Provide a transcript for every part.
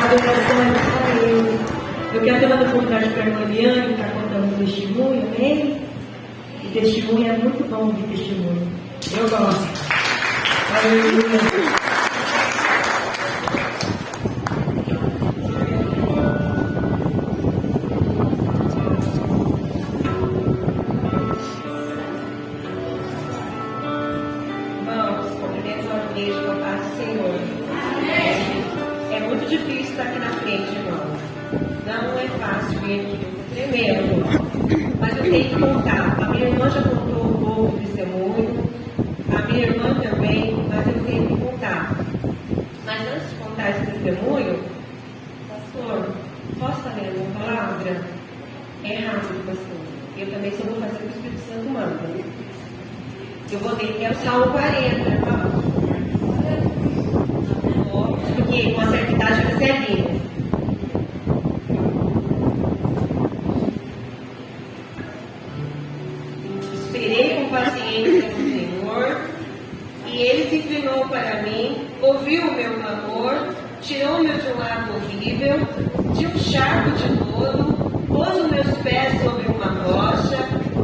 adorações a Deus. Eu quero ter uma oportunidade para a irmã Eliane, que está contando um testemunho, amém? E testemunho é muito bom de testemunho. Eu gosto. Aleluia. Eu vou ler, é o Salmo 40, irmão. Porque com a certa idade você é lindo. Esperei com paciência no Senhor, e Ele se inclinou para mim, ouviu o meu clamor, tirou-me de um lado horrível, de um charco de lodo, pôs os meus pés sobre uma rocha,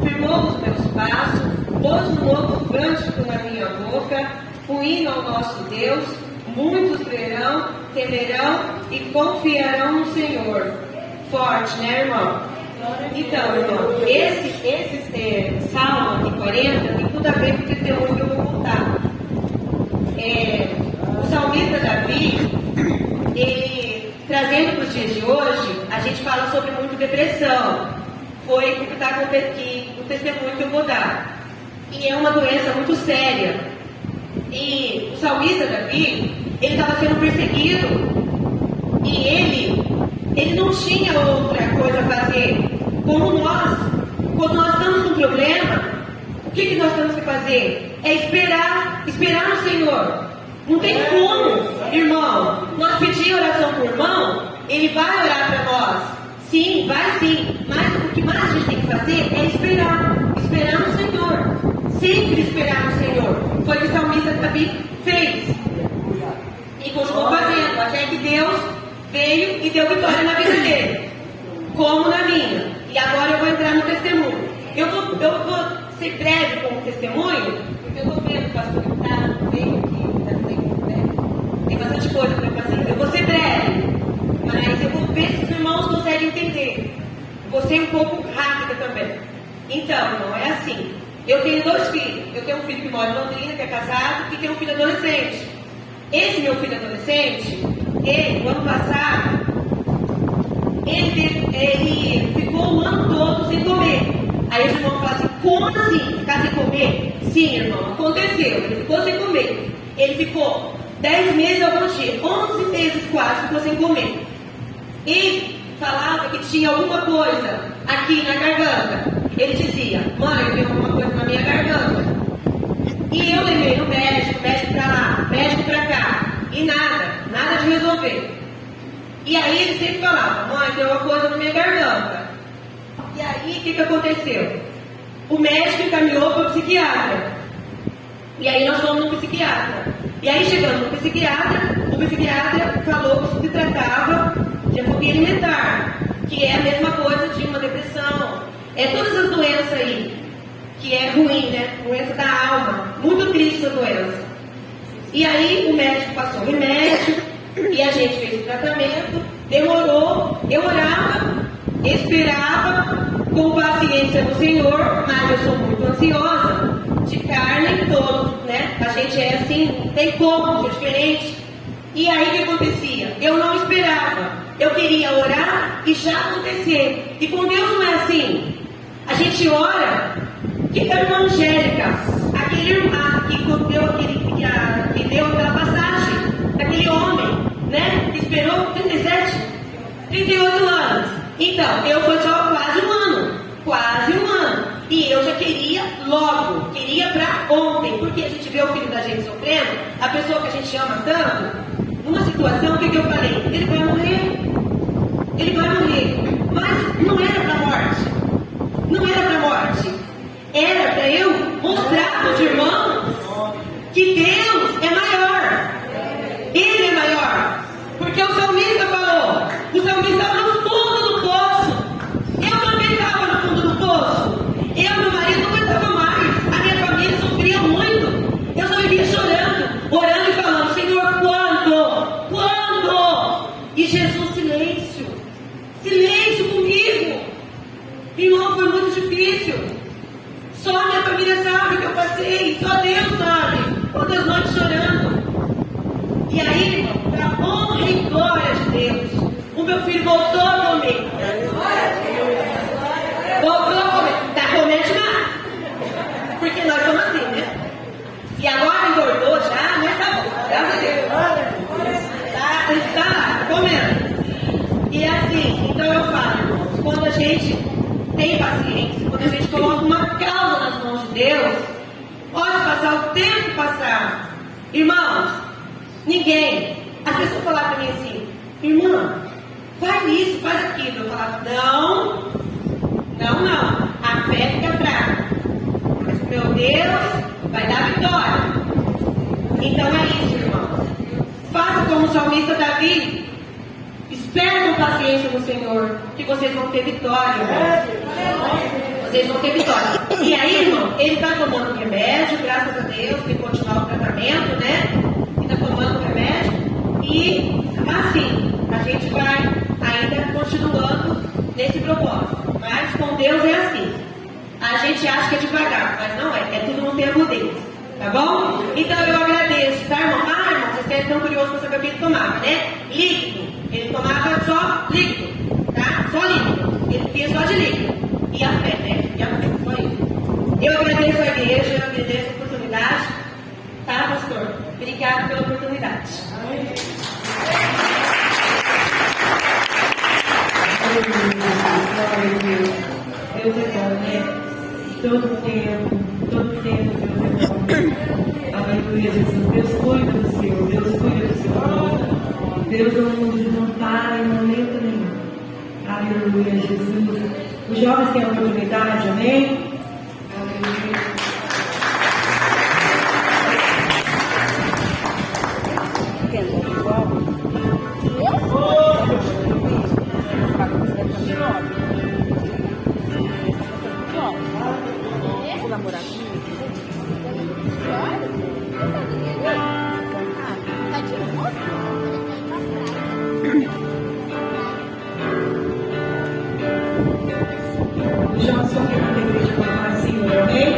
firmou os meus passos, pôs um novo cântico na minha boca, um hino ao nosso Deus. Muitos verão, temerão e confiarão no Senhor. Forte, né, irmão? Então, irmão, esse Salmo 40 tem tudo a ver com o testemunho que eu vou contar. O salmista Davi, ele, trazendo para os dias de hoje, a gente fala sobre muito depressão. Foi o que está acontecendo, o testemunho que eu vou dar. E é uma doença muito séria. E o salmista Davi, ele estava sendo perseguido. E ele não tinha outra coisa a fazer. Como nós, quando nós estamos com um problema, o que nós temos que fazer? É esperar no Senhor. Não tem como, irmão, nós pedir oração para o irmão, ele vai orar para nós. Sim, vai sim. Mas o que mais a gente tem que fazer é esperar no Senhor. Sempre esperar no Senhor. Foi o que o salmista Davi fez. E continuou fazendo, até que Deus veio e deu vitória na vida dele. Como na minha. E agora eu vou entrar no testemunho. Eu vou ser breve com o testemunho, porque eu estou vendo o pastor está bem aqui. Tem bastante coisa para fazer. Eu vou ser breve, mas eu vou ver se os irmãos conseguem entender. Vou ser um pouco rápida também. Então, irmão, é assim. Eu tenho 2 filhos. Eu tenho um filho que mora em Londrina, que é casado, e tenho um filho adolescente. Esse meu filho adolescente, ele, no ano passado, ele ficou o ano todo sem comer. Aí os irmãos falam assim, como assim? Ficar sem comer? Sim, irmão, aconteceu. Ele ficou sem comer. Ele ficou 10 meses alguns dias, 11 meses quase, ficou sem comer. Ele falava que tinha alguma coisa aqui na garganta. Ele dizia, mãe, eu tenho alguma coisa na minha garganta. E eu levei no médico para lá, médico para cá. E nada de resolver. E aí ele sempre falava, mãe, tem uma coisa na minha garganta. E aí, o que aconteceu? O médico encaminhou para o psiquiatra. E aí nós fomos no psiquiatra. E aí chegando no psiquiatra, o psiquiatra falou que se tratava de fobia alimentar, que é a mesma coisa de uma depressão. É todas as doenças aí, que é ruim, né? Doença da alma. Muito triste essa doença. E aí o médico passou o remédio, e a gente fez o tratamento, demorou, eu orava, esperava, com paciência no Senhor, mas eu sou muito ansiosa, de carne todos, né? A gente é assim, não tem como, é diferente. E aí o que acontecia? Eu não esperava, eu queria orar e já acontecer. E com Deus não é assim. A gente ora, que a irmã Angélica, aquele irmão que deu aquela passagem, daquele homem, né? Que esperou 37, 38 anos. Então, eu foi só quase um ano. E eu já queria logo, queria pra ontem, porque a gente vê o filho da gente sofrendo, a pessoa que a gente ama tanto, numa situação, o que eu falei? Ele vai morrer. Mas não era pra morte. Era para eu mostrar para os irmãos que Deus é maior. Ele é maior. Porque o salmista falou, salmista estava no fundo do poço. Eu também estava no fundo do poço. Eu e meu marido não aguentava mais. A minha família sofria muito. Eu só vivia chorando, orando e falando: Senhor, quando? Quando? E Jesus, silêncio. Silêncio comigo. Irmão, foi muito difícil. Só a minha família sabe o que eu passei. Só Deus sabe. Quantas noites chorando. E aí, irmão, para honra e glória de Deus, o meu filho voltou a comer. Voltou a comer. Está comendo demais. Porque nós somos assim, né? E agora engordou já, mas tá bom. Graças a Deus. Tá comendo. E assim, então eu falo, irmãos, quando a gente tem paciência, quando a gente coloca uma causa nas mãos de Deus, pode passar o tempo passar. Irmãos, ninguém. As pessoas falaram para mim assim: irmã, faz isso, faz aquilo. Eu falava: não. A fé fica fraca. Mas o meu Deus vai dar vitória. Então é isso, irmãos. Faça como o salmista Davi. Espere com paciência no Senhor, que vocês vão ter vitória, irmãos. Vocês vão ter vitória. E aí, irmão, ele está tomando remédio, graças a Deus, tem que continuar o tratamento, né? Ele está tomando remédio. E assim, a gente vai ainda continuando nesse propósito. Mas com Deus é assim. A gente acha que é devagar, mas não é. É tudo no tempo dele. Tá bom? Então eu agradeço, tá, irmão? Irmão, vocês estão tão curiosos para saber o que ele tomava, né? Líquido. Ele tomava só líquido, tá? Só líquido. Ele tinha só de líquido. E a fé, né? E a fé, só isso. Eu agradeço a igreja, eu agradeço a oportunidade. Tá, pastor? Obrigado pela oportunidade. Deus é bom, né? Todo tempo, Deus é bom. Aleluia, Jesus. Deus cuida do seu, Deus cuida do seu povo. Deus não para em momento nenhum. Aleluia, Jesus. Os jovens têm a oportunidade, amém? Aleluia. Os jovens são que a igreja vai assim, amém?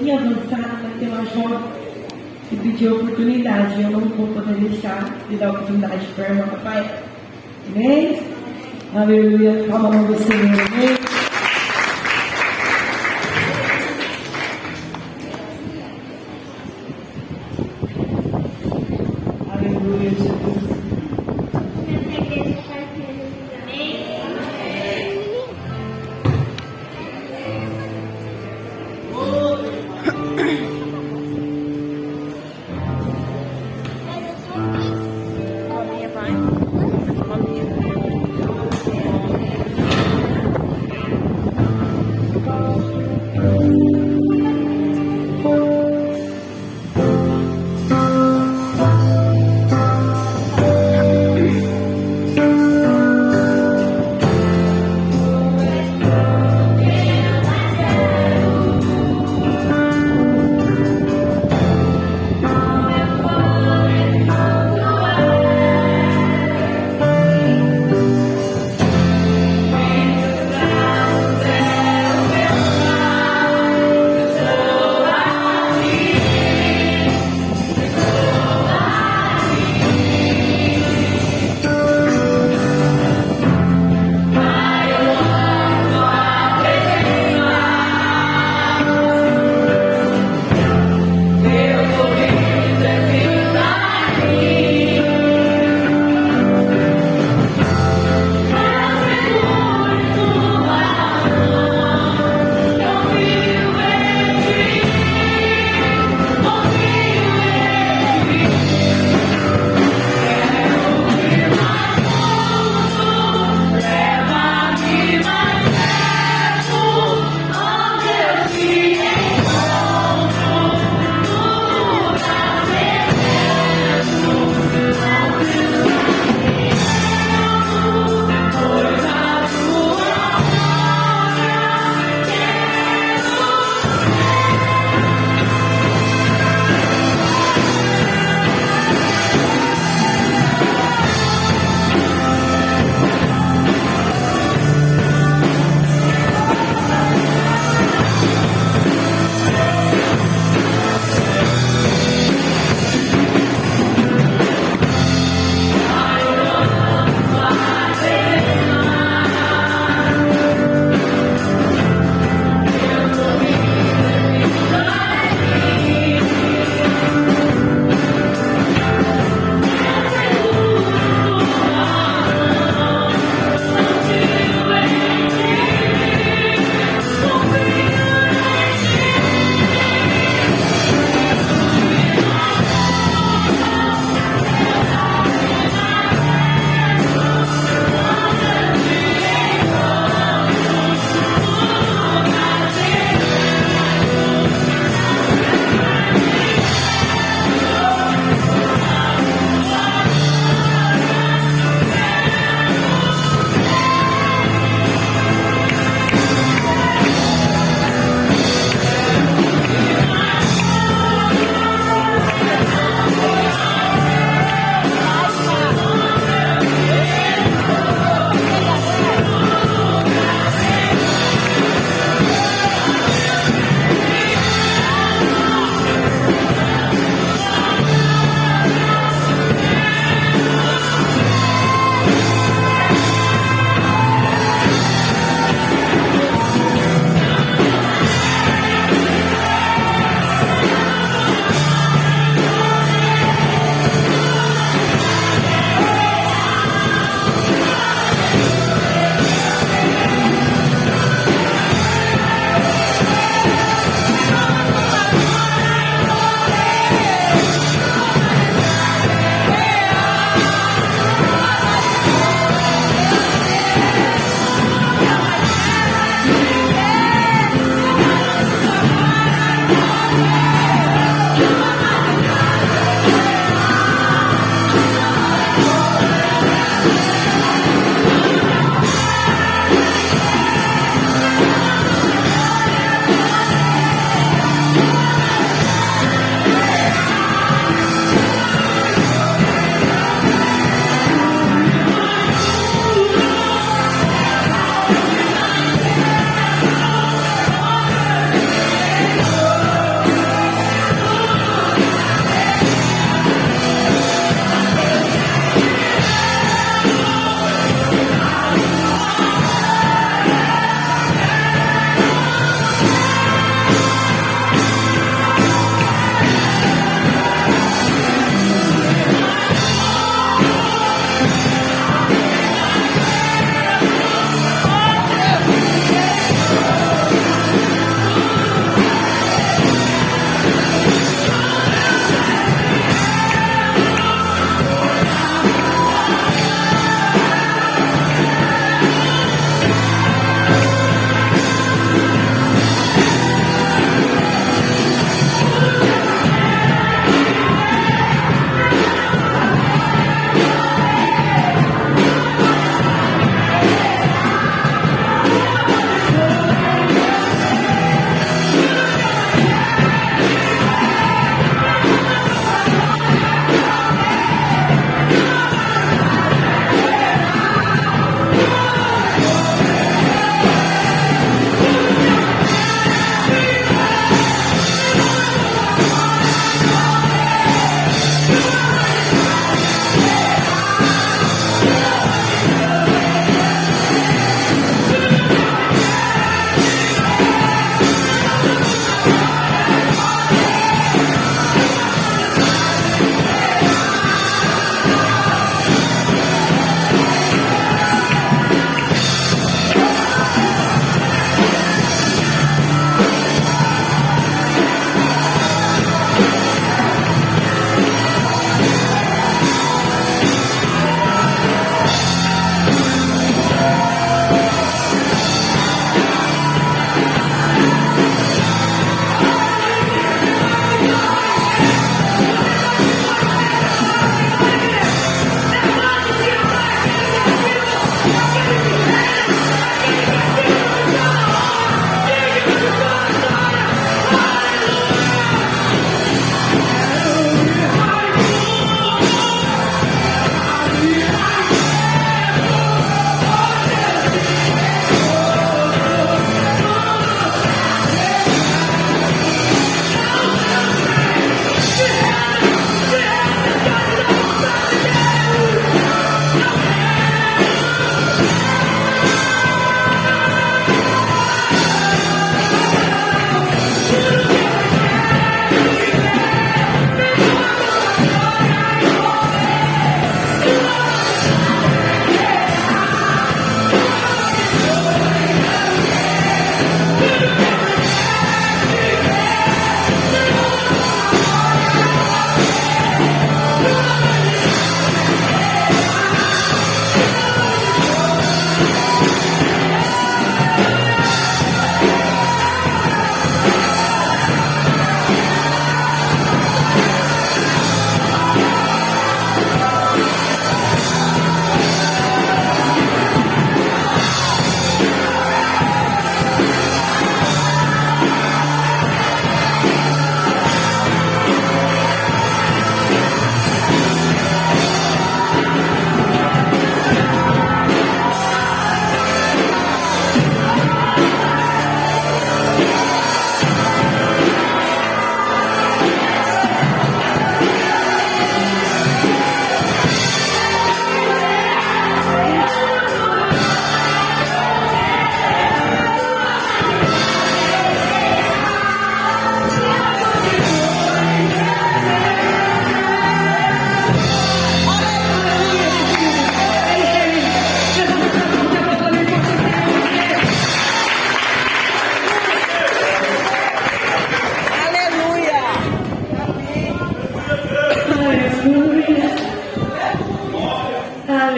pouquinho avançada, mas tem uma jovem que pediu oportunidade. Eu não vou poder deixar de dar oportunidade para a irmã Rafael. Amém? Aleluia. Calma a mão do Senhor. Amém? Aleluia, Jesus.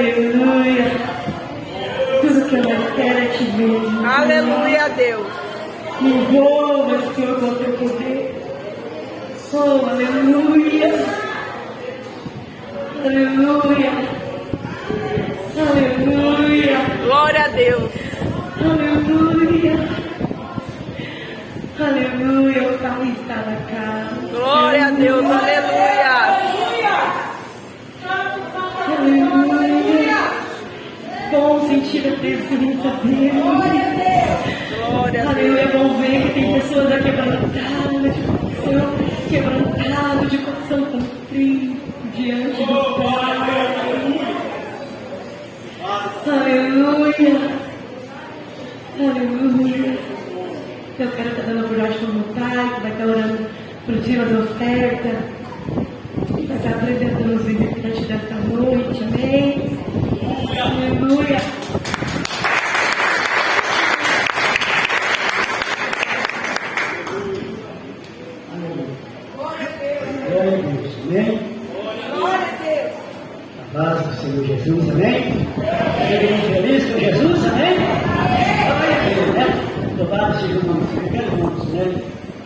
Aleluia. Tudo que eu mais quero é te ver. Aleluia, Deus. Me envolva, Senhor, com o teu poder. Oh, aleluia. Aleluia. Aleluia. Glória a Deus. Aleluia. Aleluia. O Pai está na casa. Glória a Deus. Aleluia. Aleluia. Bom sentir a presença dele. Glória a Deus. Aleluia. É bom ver que tem pessoas aquebrantadas de coração, quebrantadas de coração contrito diante do Pai. Aleluia. Aleluia. Eu quero estar dando por baixo do meu Pai, que vai estar orando por dia da oferta. Vai estar apresentando os visitantes desta noite. Amém. Aleluia. Glória a Deus, amém? Glória a Deus. A paz do Senhor Jesus, amém? Estamos felizes com Jesus, amém? Glória a Deus, né? Louvado seja o nome do Senhor, quero muitos, né?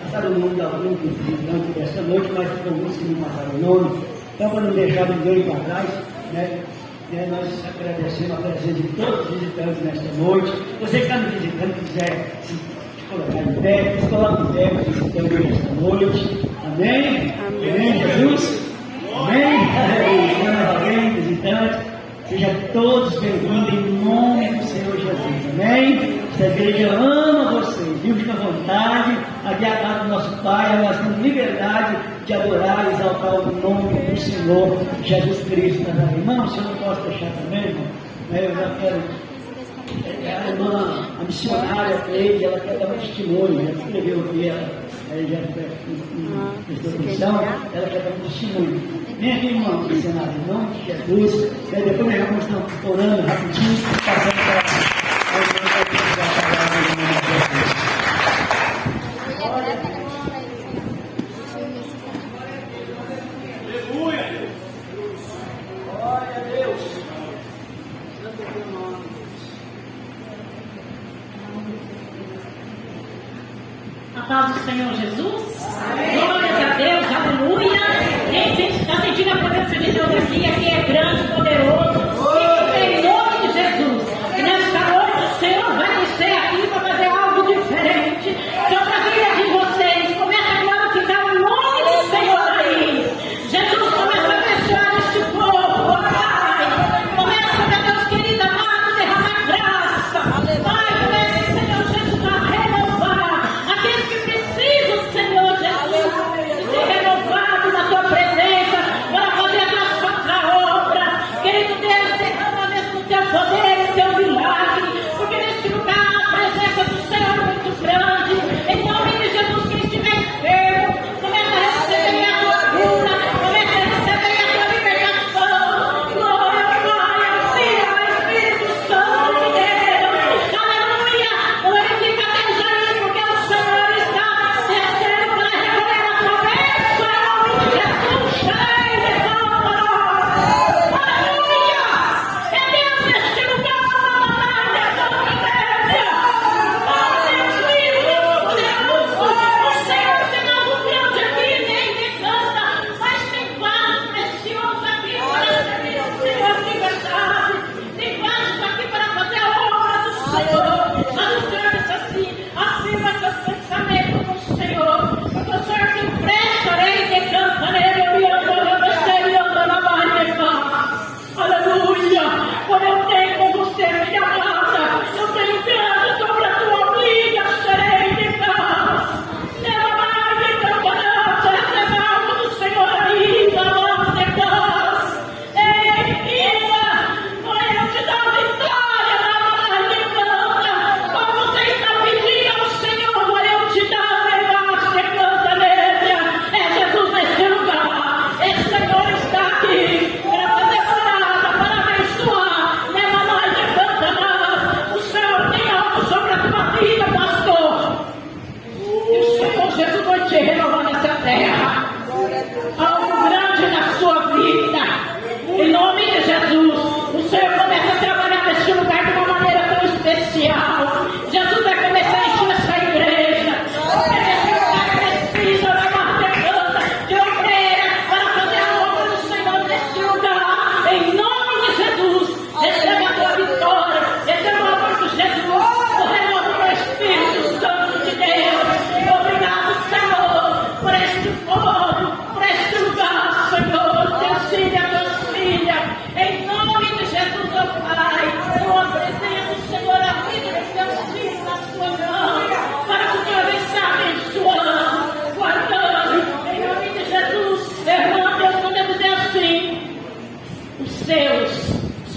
Passaram o nome de alguns visitantes desta noite, mas ficam muitos que não passaram o nome. Então, para não deixar ninguém para trás, né? Nós agradecemos a presença de todos os visitantes nesta noite. Você que está nos visitando, quiser se colocar em pé, se coloque em pé, visitando nesta noite. Amém? Amém, Jesus? Amém? Alguém, visitante, sejam todos bem-vindos em nome do Senhor Jesus. Amém? Essa igreja ama vocês, viu? Fica à vontade, aqui é a casa do nosso Pai, nós temos liberdade de adorar e exaltar o nome do Senhor Jesus Cristo. Irmão, se eu não posso deixar também, irmão, eu já quero. A irmã, a missionária Cleide, ela quer dar um testemunho, ela escreveu aqui, ela já prestou atenção, ela quer dar um testemunho. Vem aqui, irmão, missionário, em nome de Jesus, e aí depois nós vamos estar orando rapidinho, passando para a irmã da palavra em nome de Jesus. Glória a Deus. A paz do Senhor Jesus. Glórias a Deus, aleluia. Gente, está sentindo a presença de Deus aqui é grande, poderoso. E em nome de Jesus. E nesta noite o Senhor vai descer aqui para fazer algo diferente. Sobre a vida de vocês. Começa a glorificar o nome do Senhor aí. Jesus, começa a abençoar este povo, Pai. Começa, meu Deus querido, amado, derramar graça. Pai, comece, Senhor Jesus, a renovar aqueles que precisam, Senhor.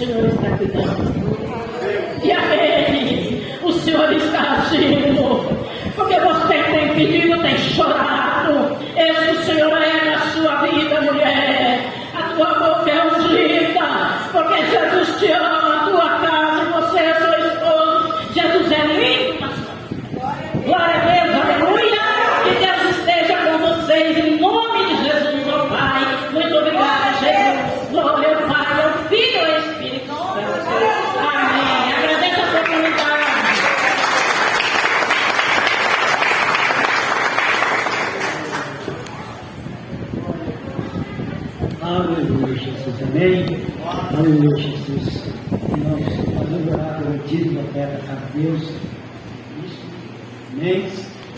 Senhor está cuidando. E amém. O Senhor está agindo. Porque você tem pedido, tem chorado. Esse o Senhor é na sua vida, mulher. A tua boca é ungida. Porque Jesus te ama, a tua casa, você é seu esposo. Jesus é lindo. Glória a Deus, aleluia. Que Deus esteja com vocês em nome de Jesus, ó Pai. Muito obrigada, Jesus. Glória ao Pai, ao Filho e ao Espírito Santo. Amém. Agradeço a oportunidade. Aleluia, Jesus, amém. Aleluia, Jesus. Nós vamos orar pelo dízimo, oferta a Deus. Isso. Amém.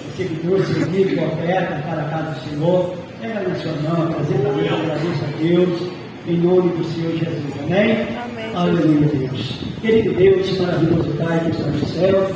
Você que trouxe o dízimo, oferta para a casa do Senhor, pega na sua mão, apresenta a Deus, agradeça a Deus, em nome do Senhor Jesus, amém? Aleluia, Deus. Querido Deus, maravilhoso Pai que está no céu,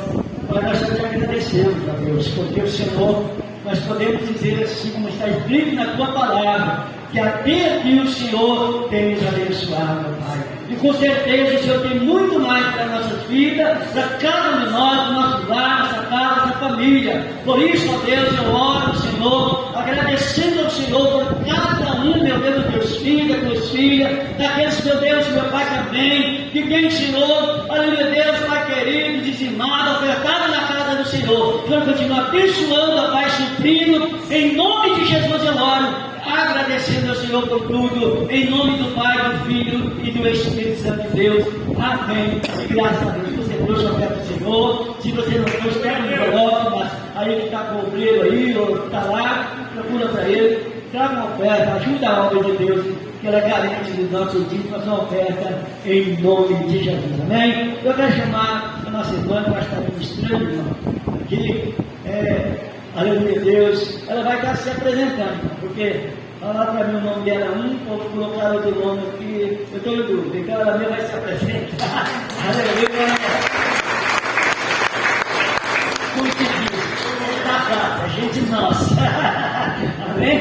nós te agradecemos, a Deus, porque o Senhor, nós podemos dizer assim, como está escrito na tua palavra, que até aqui o Senhor tem nos abençoado, Pai. E com certeza o Senhor tem muito mais para a nossa vida, para cada um de nós, do nosso lar, nossa casa, nossa família. Por isso, ó Deus, eu oro ao Senhor, agradecendo ao Senhor por cada um, meu Deus, dos teus filhos, das tuas filhas, daqueles, meu Deus, meu Pai também, que tem, Senhor, aleluia, Deus, Pai querido, dizimado, ofertado na casa do Senhor. Vamos continuar abençoando, Pai, suprindo, em nome de Jesus eu oro. Agradecendo ao Senhor por tudo, em nome do Pai, do Filho e do Espírito Santo de Deus. Amém. E graças a Deus. Se você trouxe a oferta do Senhor, se você não trouxe, pega um envelope, mas aí que está com o obreiro aí, ou está lá, procura para ele, traga uma oferta, ajuda a obra de Deus, que ela garante do nosso dízimo, a sua oferta, em nome de Jesus. Amém? Eu quero chamar a nossa irmã, que vai estar ministrando, irmão, aqui, aleluia, Deus, ela vai estar se apresentando, porque falaram para mim o nome dela ou colocaram outro nome aqui, eu estou em dúvida, então ela mesmo vai se apresentar. Aleluia, como se diz, está fácil, a gente nossa. Amém?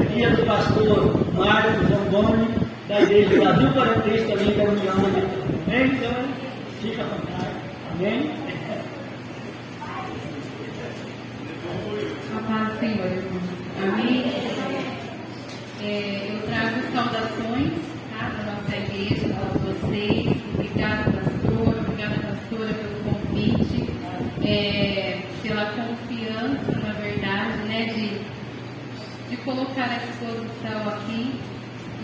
Aqui é do pastor Marcos Zamboni, da igreja do Brasil 43 também, da União da. Amém? Então, fica à vontade. Amém? A paz do Senhor, irmãos. Amém? Eu trago saudações, tá, da nossa igreja, a todos vocês. Obrigada, pastor. Obrigada, pastora, pelo convite, pela confiança, na verdade, né, de colocar à disposição aqui.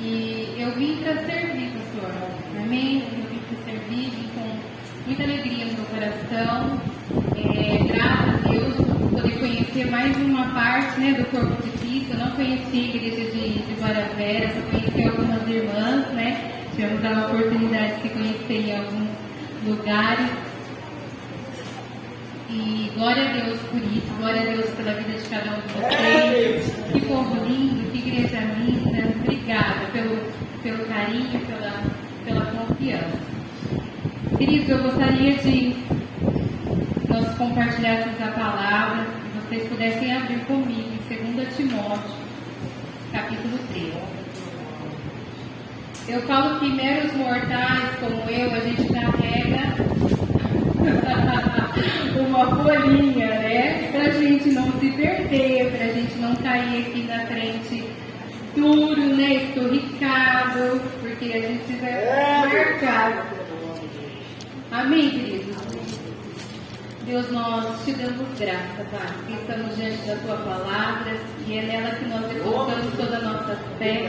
E eu vim para servir, pastor. Amém? Eu vim para servir, vim com muita alegria no meu coração. Graças a Deus por poder conhecer mais uma parte, né, do corpo de Cristo. Eu não conheci a igreja de Guarapera, só conheci algumas irmãs, né? Tivemos a oportunidade de se conhecer em alguns lugares. E glória a Deus por isso, glória a Deus pela vida de cada um de vocês. Que povo lindo, que igreja linda. Obrigada pelo carinho, pela confiança. Queridos, eu gostaria de nós compartilhássemos a palavra e vocês pudessem abrir comigo em 2 Timóteo, capítulo 3. Eu falo que meros mortais como eu, a gente carrega uma folhinha, né? Pra gente não se perder, pra gente não cair aqui na frente duro, né? Estorricado, porque a gente precisa marcar. Amém, queridos? Deus, nós te damos graça, Pai, que estamos diante da Tua palavra e é nela que nós depositamos toda a nossa fé,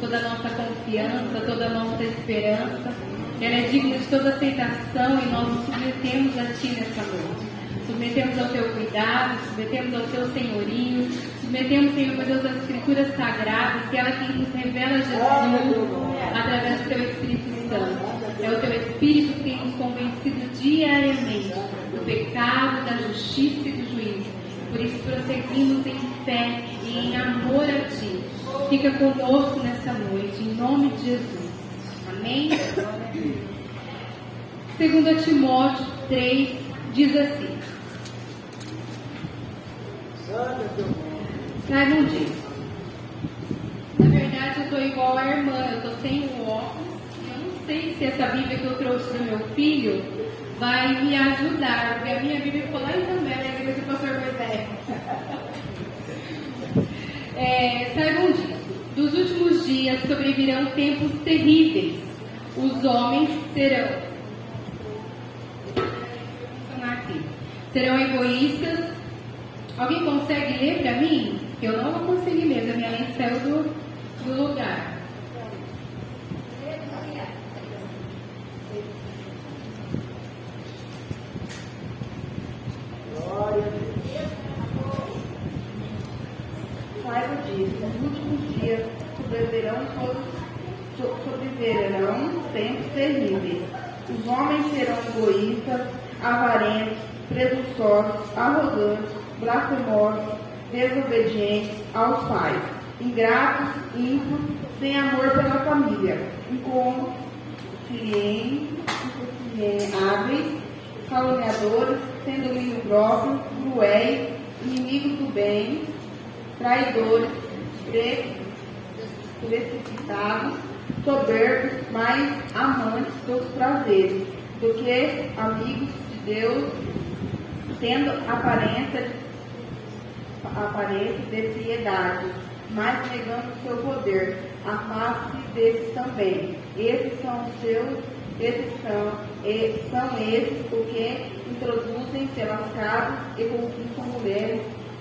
toda a nossa confiança, toda a nossa esperança. Ela é digna de toda aceitação e nós nos submetemos a Ti nessa noite. Submetemos ao Teu cuidado, submetemos ao Teu senhorio, submetemos, Senhor, meu Deus, as Escrituras Sagradas, que ela quem nos revela Jesus através do Teu Espírito Santo. É o Teu Espírito que tem nos convencido diariamente do pecado, da justiça e do juízo. Por isso prosseguimos em fé e em amor a Ti. Fica conosco nessa noite, em nome de Jesus. Amém? 2 Timóteo 3 diz assim. Saibam disso. Na verdade, eu estou igual a irmã, eu estou sem o óculos e eu não sei se essa Bíblia que eu trouxe do meu filho vai me ajudar, porque a minha Bíblia ficou lá em També, a igreja do pastor Moisés. Saibam disso. Dos últimos dias sobrevirão tempos terríveis. Os homens serão egoístas. Alguém consegue ler para mim? Eu não vou conseguir mesmo, a minha lente saiu do lugar. Saiba disso, nos últimos dias sobreviverão tempos terríveis. Os homens serão egoístas, avarentos, presunçosos, arrogantes, blasfemosos, desobedientes aos pais, ingratos, ímpios, sem amor pela família, inconciliáveis, caluniadores, sem domínio próprio, cruéis, inimigos do bem, traidores, precipitados, soberbos, mais amantes dos prazeres do que amigos de Deus, tendo aparência de piedade, mas negando o seu poder. Afaste desses também. São esses o que introduzem pelas casas e conquistam mulheres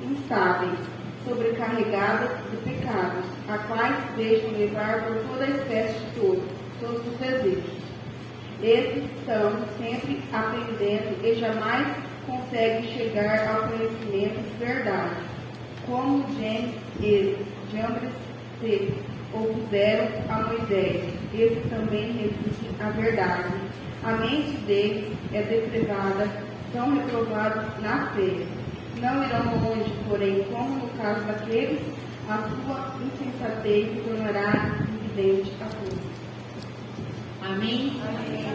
instáveis, sobrecarregadas de pecados, a quais deixam levar por toda a espécie de todos os desejos. Esses estão sempre aprendendo e jamais conseguem chegar ao conhecimento de verdade. Como James e Jambres se opuseram a Moisés, eles também resistem à verdade. A mente deles é depravada, são reprovados na fé. Não irão longe, porém, como no caso daqueles, a sua insensatez se tornará evidente a todos. Amém? Amém.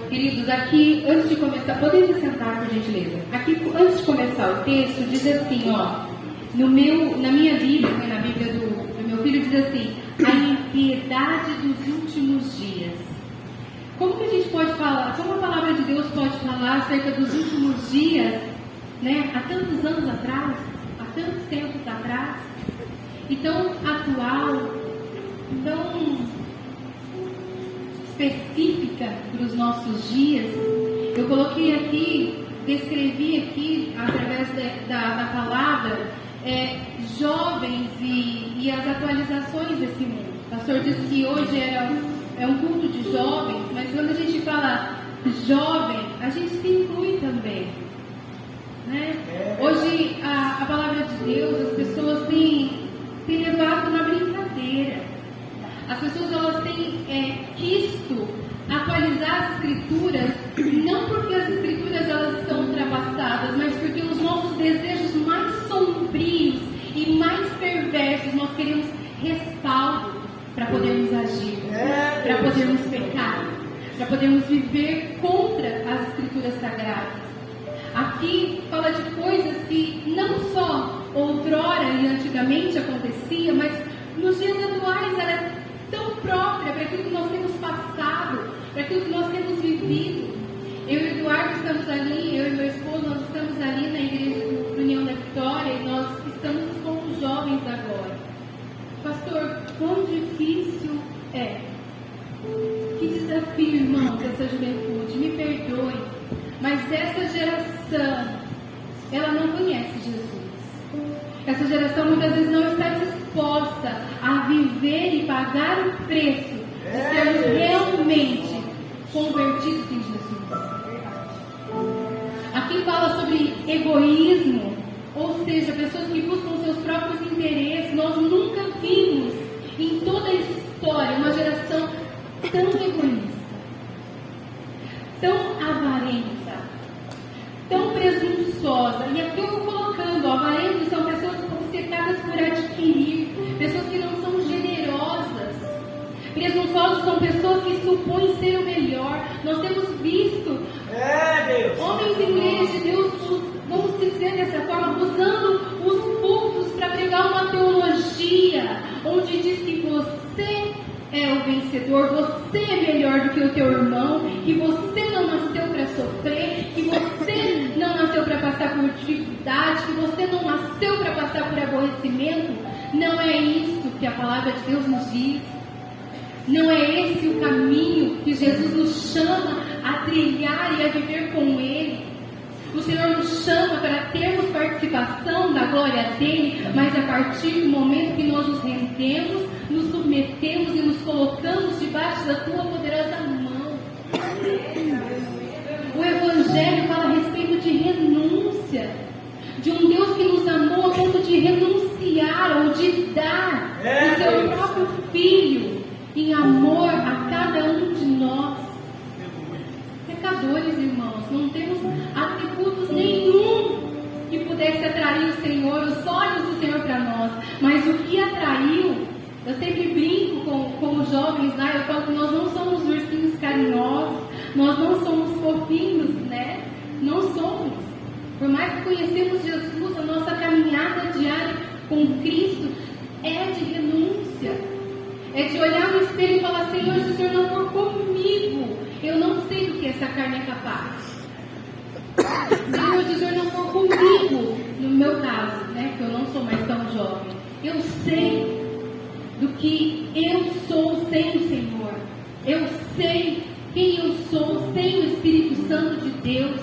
Queridos, aqui, antes de começar, podem se sentar, por gentileza. Aqui, antes de começar o texto, diz assim, ó, na minha Bíblia, na Bíblia do meu filho, diz assim, a impiedade dos últimos dias. Como que a gente pode falar, como a palavra de Deus pode falar acerca dos últimos dias, né? Há tantos anos atrás, há tantos tempos atrás, e tão atual, tão específica para os nossos dias. Eu coloquei aqui, descrevi aqui, através da palavra, jovens e as atualizações desse mundo. O pastor disse que hoje é um culto de jovens, mas quando a gente fala jovem, a gente se inclui também. Né? Hoje, a palavra de Deus, as pessoas têm levado na brincadeira. As pessoas elas têm quisto atualizar as escrituras, não porque as escrituras elas estão ultrapassadas, mas porque os nossos desejos mais sombrios e mais perversos, nós queremos respaldo para podermos agir, para podermos pecar, para podermos viver contra as escrituras sagradas. Aqui fala de coisas que não só outrora e antigamente acontecia, mas nos dias atuais ela é tão própria para aquilo que nós temos passado, para aquilo que nós temos vivido. Eu e o Eduardo estamos ali, eu e meu esposo, nós estamos ali na igreja do União da Vitória e nós estamos com os jovens agora. Pastor, quão difícil é. Que desafio, irmãos, essa juventude. Me perdoe, mas essa geração, ela não conhece Jesus. Essa geração muitas vezes não está disposta a viver e pagar o preço de sermos realmente convertidos em Jesus. Aqui fala sobre egoísmo, ou seja, pessoas que buscam seus próprios interesses. Nós nunca vimos em toda a história uma geração tão egoísta, tão avarenta, tão presunçosa. E aqui eu vou colocando, avarentos são pessoas obcecadas por adquirir, pessoas que não são generosas. Presunçosos são pessoas que supõem ser o melhor. Nós temos visto homens e mulheres de Deus, vamos dizer dessa forma, usando os cultos para pregar uma teologia onde diz que você é o vencedor. vencedor, você é melhor do que o teu irmão, que você não nasceu para sofrer, que você não nasceu para passar por dificuldade, que você não nasceu para passar por aborrecimento. Não é isso que a palavra de Deus nos diz. Não é esse o caminho que Jesus nos chama a trilhar e a viver com Ele. O Senhor nos chama para termos participação da glória dEle, mas a partir do momento que nós nos rendemos, nos submetemos e nos colocamos debaixo da Tua poderosa mão. O Evangelho fala a respeito de renúncia, de um Deus que nos amou a ponto de renunciar ou de dar o Seu próprio Filho em amor a cada um de nós. Pecadores, irmãos, não temos atributos nenhum que pudesse atrair o Senhor, os olhos do Senhor para nós. Mas o que atraiu, eu sempre brinco com os jovens lá, eu falo que nós não somos ursinhos carinhosos, nós não somos fofinhos, né? Não somos. Por mais que conhecemos Jesus, a nossa caminhada diária com Cristo é de renúncia. É de olhar no espelho e falar: Senhor, se o Senhor não for comigo, eu não sei do que essa carne é capaz. Senhor, se o Senhor não for comigo, no meu caso, né, que eu não sou mais tão jovem, eu sei do que eu sou sem o Senhor. Eu sei quem eu sou sem o Espírito Santo de Deus.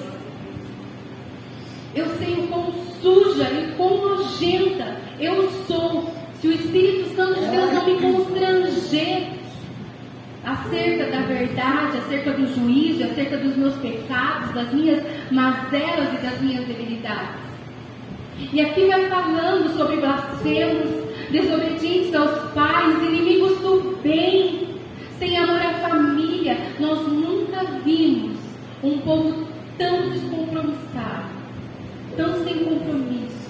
Eu sei o quão suja e quão nojenta eu sou se o Espírito Santo de Deus não me constranger acerca da verdade, acerca do juízo, acerca dos meus pecados, das minhas mazelas e das minhas debilidades. E aqui vai falando sobre blasfemos, desobedientes aos pais, inimigos do bem, sem amor à família. Nós nunca vimos um povo tão descompromissado, tão sem compromisso,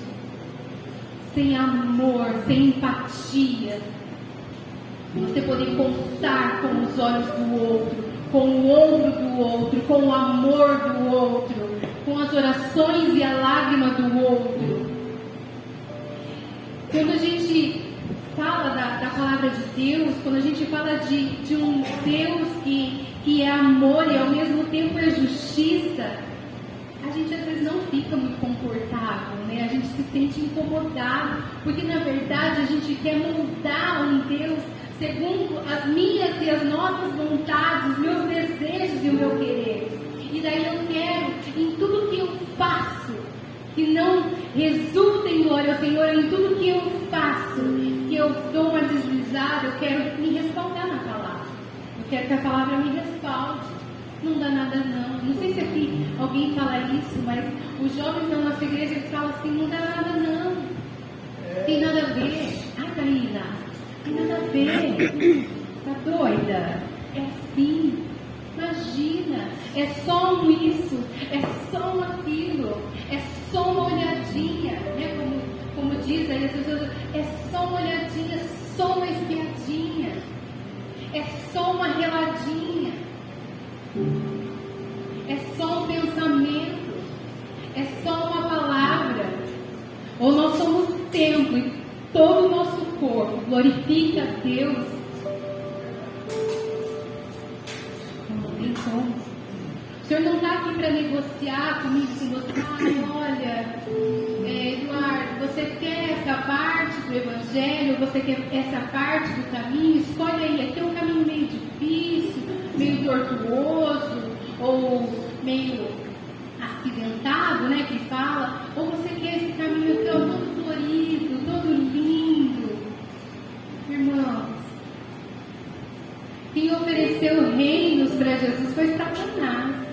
sem amor, sem empatia. Você poder contar com os olhos do outro, com o ombro do outro, com o amor do outro, com as orações e a lágrima do outro. Quando a gente fala da palavra de Deus, quando a gente fala de um Deus que é amor e ao mesmo tempo é justiça, a gente às vezes não fica muito confortável, né? A gente se sente incomodado, porque na verdade a gente quer moldar um Deus segundo as minhas e as nossas vontades, os meus desejos e o meu querer. E daí eu quero, em tudo que eu faço, que não resulta em glória ao Senhor, em tudo que eu faço, que eu dou uma deslizada, eu quero me respaldar na palavra. Eu quero que a palavra me respalde. Não dá nada não. Não sei se aqui alguém fala isso, mas os jovens da nossa igreja eles falam assim: não dá nada não. Tem nada a ver. Ai, Karina, tem nada a ver. Tá doida? É assim. Imagina. É só um isso. É só um aquilo. É só uma olhadinha. Né? Como diz aí as pessoas, é só uma olhadinha, só uma espiadinha. É só uma reladinha. É só um pensamento, é só uma palavra. Ou nós somos templo e todo o nosso corpo glorifica a Deus. Nem somos. O Senhor não está aqui para negociar comigo, com você. Olha, Eduardo, você quer essa parte do Evangelho, você quer essa parte do caminho? Escolhe aí, aqui é um caminho meio difícil, meio tortuoso, ou meio acidentado, né, que fala, ou você quer esse caminho aqui, ó, todo florido, todo lindo. Irmãos, quem ofereceu reinos para Jesus foi Satanás.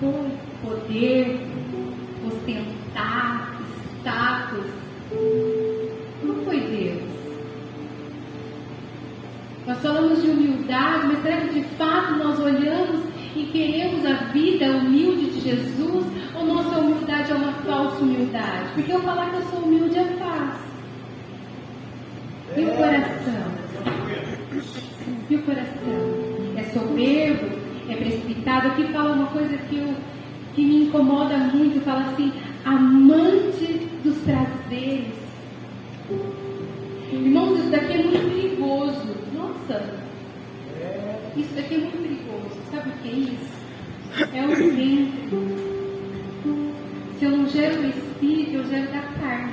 Foi poder, ostentar, status. Não foi Deus. Nós falamos de humildade, mas será que de fato nós olhamos e queremos a vida humilde de Jesus? Ou nossa humildade é uma falsa humildade? Porque eu falar que eu sou humilde é fácil. E o coração? E o coração? É soberbo? É precipitado? Aqui fala uma coisa que me incomoda muito. Fala assim: amante dos prazeres. Irmãos, isso daqui é muito perigoso. Nossa, isso daqui é muito perigoso. Sabe o que é isso? É um vento. Se eu não gero o Espírito, eu gero da carne.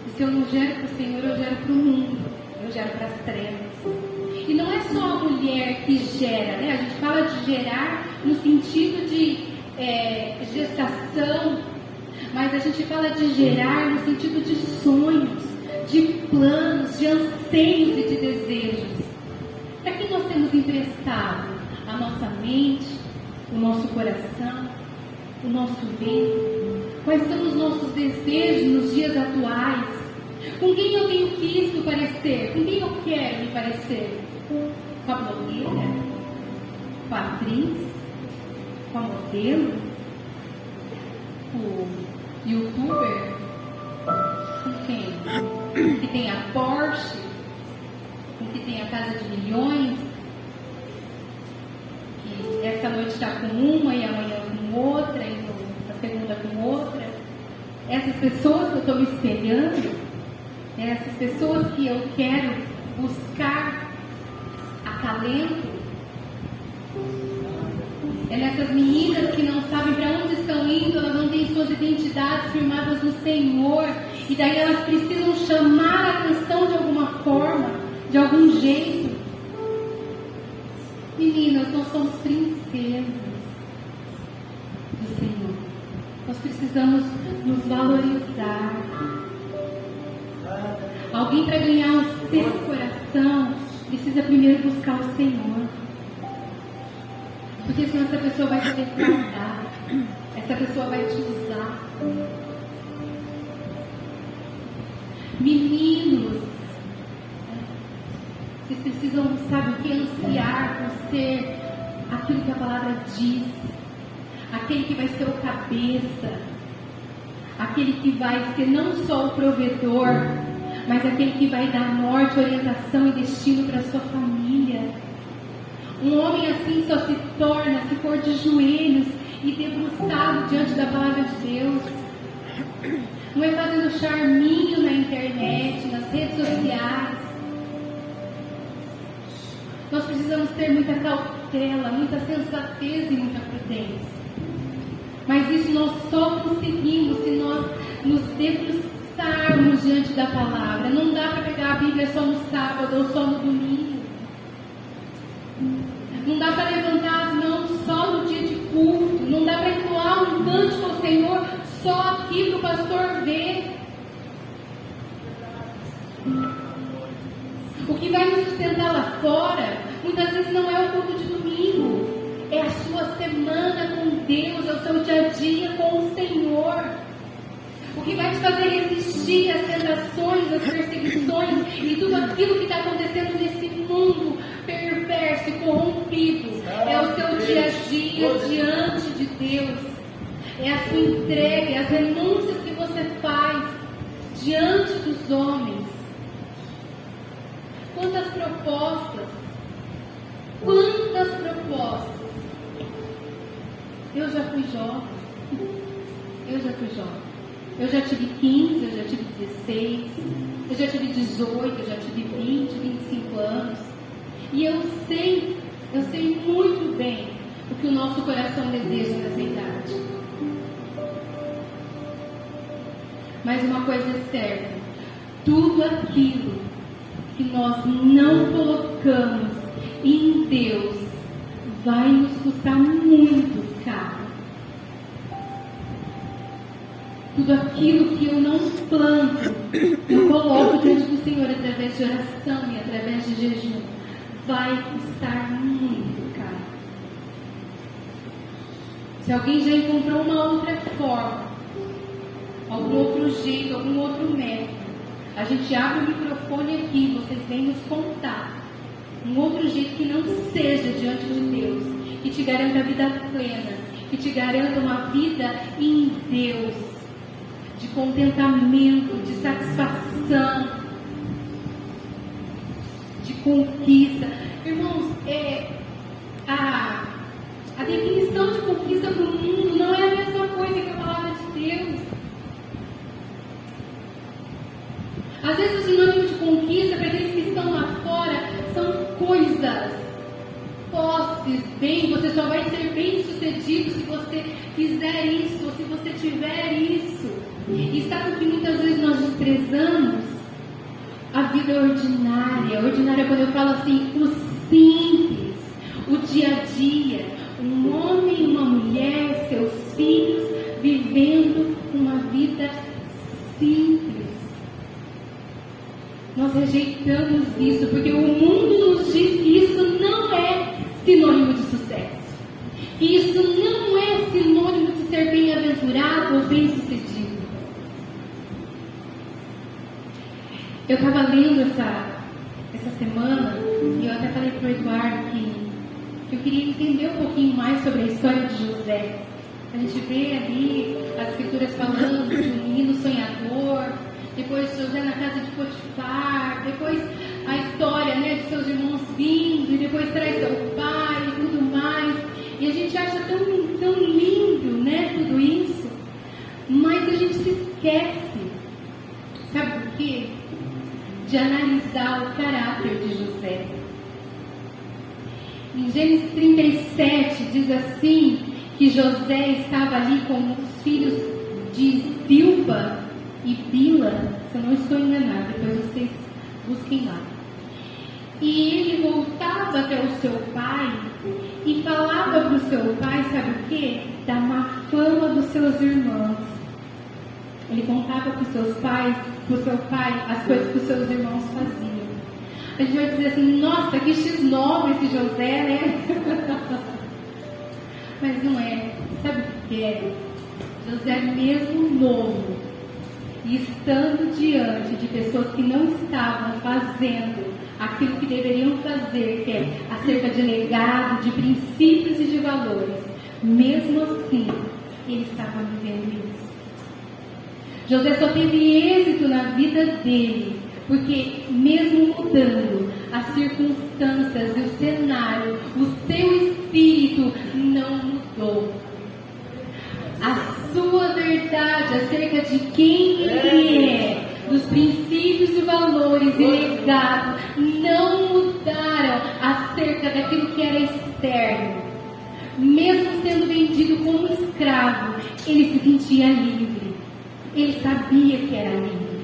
E se eu não gero para o Senhor, eu gero para o mundo. Eu gero para as trevas. E não é só a mulher que gera, né? A gente fala de gerar no sentido de gestação, mas a gente fala de gerar no sentido de sonhos, de planos, de anseios e de desejos. Para quem nós temos emprestado a nossa mente, o nosso coração, o nosso ventre? Quais são os nossos desejos nos dias atuais? Com quem eu tenho visto parecer? Com quem eu quero me parecer? Com a blogueira? Com a atriz? Com a modelo? Com o youtuber? Com quem? Que tem a Porsche? Com que tem a casa de milhões? Que essa noite está com uma e amanhã com outra e na segunda com outra? Essas pessoas que eu estou me espelhando, essas pessoas que eu quero buscar acalento, é nessas meninas que não sabem para onde estão indo, elas não têm suas identidades firmadas no Senhor, e daí elas precisam chamar a atenção de alguma forma, de algum jeito. Meninas, nós somos princesas do Senhor. Nós precisamos nos valorizar. Alguém para ganhar o seu coração precisa primeiro buscar o Senhor. Porque senão essa pessoa vai te defraudar. Essa pessoa vai te usar. Meninos, vocês precisam, sabe o que? Ansiar por ser aquilo que a palavra diz. Aquele que vai ser o cabeça. Aquele que vai ser não só o provedor, mas aquele que vai dar norte, orientação e destino para a sua família. Um homem assim só se torna se for de joelhos e debruçado diante da palavra de Deus. Não é fazendo charminho na internet, nas redes sociais. Nós precisamos ter muita cautela, muita sensatez e muita prudência. Mas isso nós só conseguimos se nós nos debruçarmos diante da palavra. Não dá para pegar a Bíblia só no sábado ou só no domingo. Não dá para levantar as mãos só no dia de culto. Não dá para entoar um cântico ao Senhor só aqui para o pastor ver. O que vai nos sustentar lá fora, muitas vezes não é o culto de domingo. É a sua semana com Deus, é o seu dia a dia com o Senhor. O que vai te fazer resistir às tentações, às perseguições e tudo aquilo que está acontecendo nesse mundo perverso e corrompido. É o seu dia a dia diante de Deus. É a sua entrega, é as renúncias que você faz diante dos homens. Quantas propostas? Quantas propostas? Eu já fui jovem. Eu já tive 15, eu já tive 16, eu já tive 18, eu já tive 20, 25 anos. E eu sei muito bem o que o nosso coração deseja nessa idade. Mas uma coisa é certa, tudo aquilo que nós não colocamos em Deus vai nos custar muito caro. Tudo aquilo que eu não planto, eu coloco diante do Senhor através de oração e através de jejum, vai custar muito caro. Se alguém já encontrou uma outra forma, algum outro jeito, algum outro método, a gente abre o microfone aqui, vocês vêm nos contar um outro jeito que não seja diante de Deus, que te garanta a vida plena, que te garanta uma vida em Deus, de contentamento, de satisfação, de conquista. Irmãos, a definição de conquista para o mundo não é a mesma coisa que a palavra de Deus. Às vezes nós coisas, posses, bem, você só vai ser bem sucedido se você fizer isso, ou se você tiver isso. E sabe o que muitas vezes nós desprezamos? A vida ordinária. Ordinária, quando eu falo assim, o simples, o dia a dia, um homem e uma mulher, seus filhos, vivendo uma vida simples. Nós rejeitamos isso, porque o mundo nos diz que isso não é sinônimo de sucesso. Que isso não é sinônimo de ser bem-aventurado ou bem-sucedido. Eu estava lendo essa semana, e eu até falei para o Eduardo que eu queria entender um pouquinho mais sobre a história de José. A gente vê ali as escrituras falando de um menino sonhador, depois José na casa de Potifar, depois a história, né, de seus irmãos vindo, e depois traz seu pai e tudo mais. E a gente acha tão lindo, né, tudo isso, mas a gente se esquece, sabe por quê? De analisar o caráter de José. Em Gênesis 37 diz assim, que José estava ali com os filhos de Zilpa e Bila, se eu não estou enganada, depois vocês busquem lá. E ele voltava até o seu pai e falava para o seu pai, sabe o quê? Da má fama dos seus irmãos. Ele contava para o seu pai as coisas que os seus irmãos faziam. A gente vai dizer assim, nossa, que X9 esse José, né? Mas não é. Sabe o que é? José, mesmo novo, e estando diante de pessoas que não estavam fazendo aquilo que deveriam fazer, que é acerca de legado, de princípios e de valores, mesmo assim, ele estava vivendo isso. José só teve êxito na vida dele, porque mesmo mudando as circunstâncias e o cenário, o seu espírito não mudou. A sua verdade acerca de quem ele é, dos princípios e valores e legado, não mudaram acerca daquilo que era externo. Mesmo sendo vendido como escravo, ele se sentia livre. Ele sabia que era livre.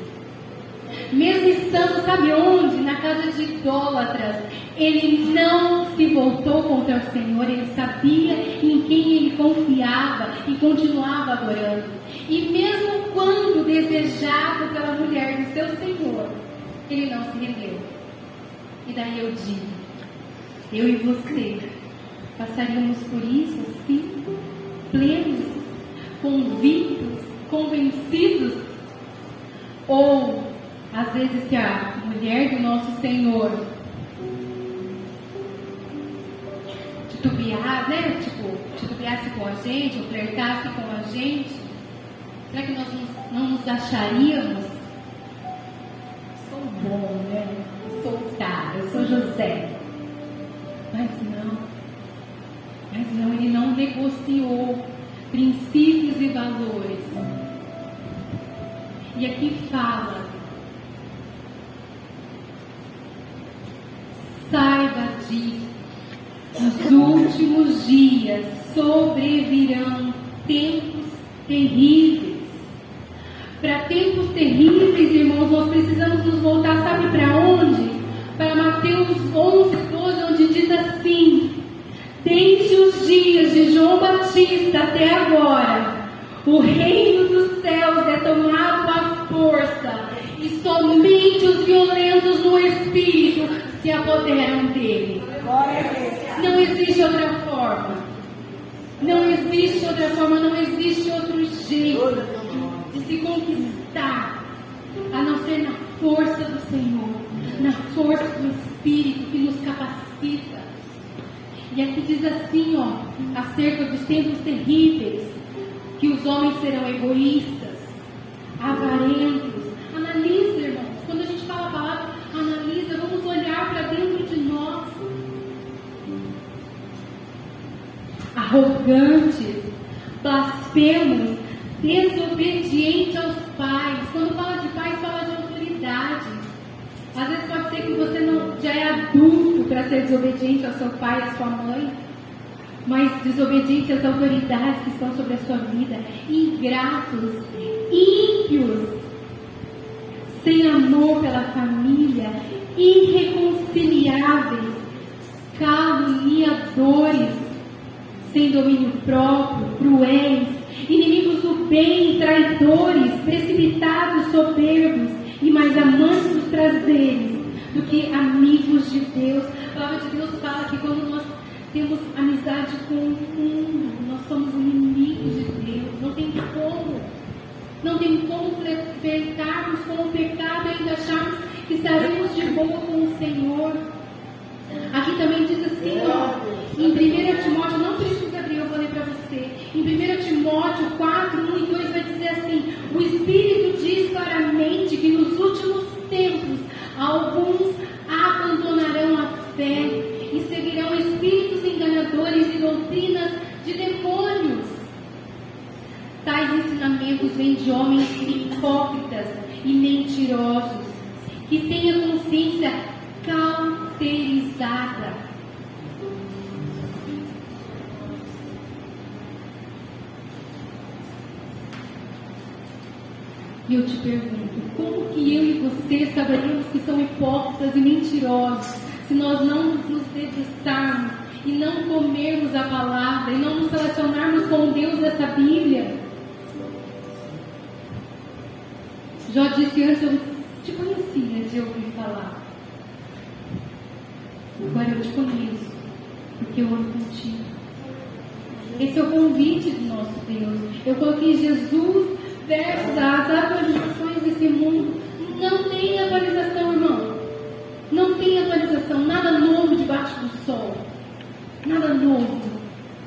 Mesmo estando, sabe onde? Na casa de idólatras, ele não se voltou contra o Senhor. Ele sabia em quem ele confiava e continuava adorando. E mesmo quando desejado pela mulher do seu Senhor, ele não se rendeu. E daí eu digo, eu e você passaríamos por isso assim, plenos, convictos, convencidos? Ou às vezes que a mulher do nosso Senhor titubear, né? Titubeasse com a gente, ou flertasse com a gente, será que nós não nos acharíamos? Sou bom, né? Sou o cara, eu sou José. Mas não, ele não negociou princípios e valores. E aqui fala, saiba disso, nos últimos dias sobrevirão tempos terríveis. Para tempos terríveis, irmãos, nós precisamos nos voltar, sabe para onde? Para Mateus 11:12, onde diz assim: desde os dias de João Batista até agora, o reino dos céus é tomado à força, e somente os violentos no espírito se apoderam dele. Não existe outra forma. Não existe outra forma, não existe outro jeito de se conquistar, a não ser na força do Senhor, na força do Espírito que nos capacita. E aqui diz assim, acerca dos tempos terríveis, que os homens serão egoístas, avarentos. Analisa, irmãos, quando a gente fala a palavra, analisa, vamos olhar para dentro de nós. Arrogantes, blasfemos, desobedientes aos pais. Quando fala de pais, fala de autoridade. Às vezes pode ser que você não já é adulto para ser você é desobediente ao seu pai, à sua mãe, mas desobediente às autoridades que estão sobre a sua vida, ingratos, ímpios, sem amor pela família, irreconciliáveis, caluniadores, sem domínio próprio, cruéis, inimigos do bem, traidores, precipitados, soberbos e mais amantes dos prazeres do que amigos de Deus. A palavra de Deus fala que quando nós temos amizade com o mundo, nós somos inimigos de Deus. Não tem como flertarmos com o pecado e ainda acharmos que estaremos de boa com o Senhor. Aqui também diz assim, em 1 Timóteo, não precisa abrir, eu vou ler para você. Em 1 Timóteo 4, 1 e 2 vai dizer assim: o Espírito diz claramente que nos últimos tempos alguns abandonarão a fé e seguirão espíritos enganadores e doutrinas de demônios. Tais ensinamentos vêm de homens hipócritas e mentirosos, que têm a consciência cauterizada. E eu te pergunto, como que eu e você saberemos que são hipócritas e mentirosos se nós não nos debruçarmos e não comermos a palavra e não nos relacionarmos com o Deus dessa Bíblia? Jó disse antes, eu te conhecia de ouvir falar. Agora eu te conheço, porque eu amo contigo. Esse é o convite do nosso Deus. Eu coloquei Jesus versus as atualizações desse mundo. Não tem atualização, irmão. Não tem atualização. Nada novo debaixo do sol. Nada novo.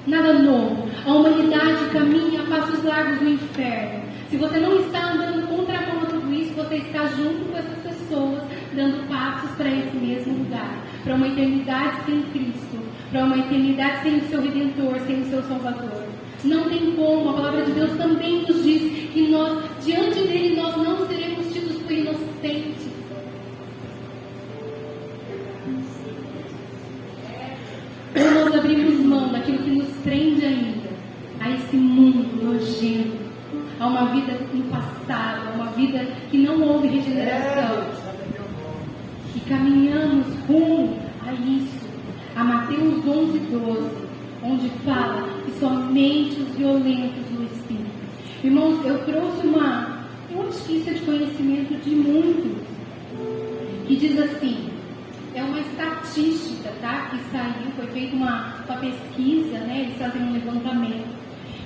Nada novo. A humanidade caminha a passos largos do inferno. Se você não está andando contra a mão a tudo isso, você está junto com essas pessoas, dando passos para esse mesmo lugar. Para uma eternidade sem Cristo. Para uma eternidade sem o seu Redentor, sem o seu Salvador. Não tem como. A palavra de Deus também nos diz que nós, diante dele, nós não seremos tidos por inocentes. Ou nós abrimos mão daquilo que nos prende ainda a esse mundo nojento, a uma vida no passado, a uma vida que não houve regeneração, e caminhamos rumo a isso, a Mateus 11:12, onde fala que somente os violentos no Espírito. Irmãos, eu trouxe uma notícia de conhecimento de muitos, que diz assim, é uma estatística, tá? Que saiu, foi feita uma pesquisa, né? Eles fazem um levantamento,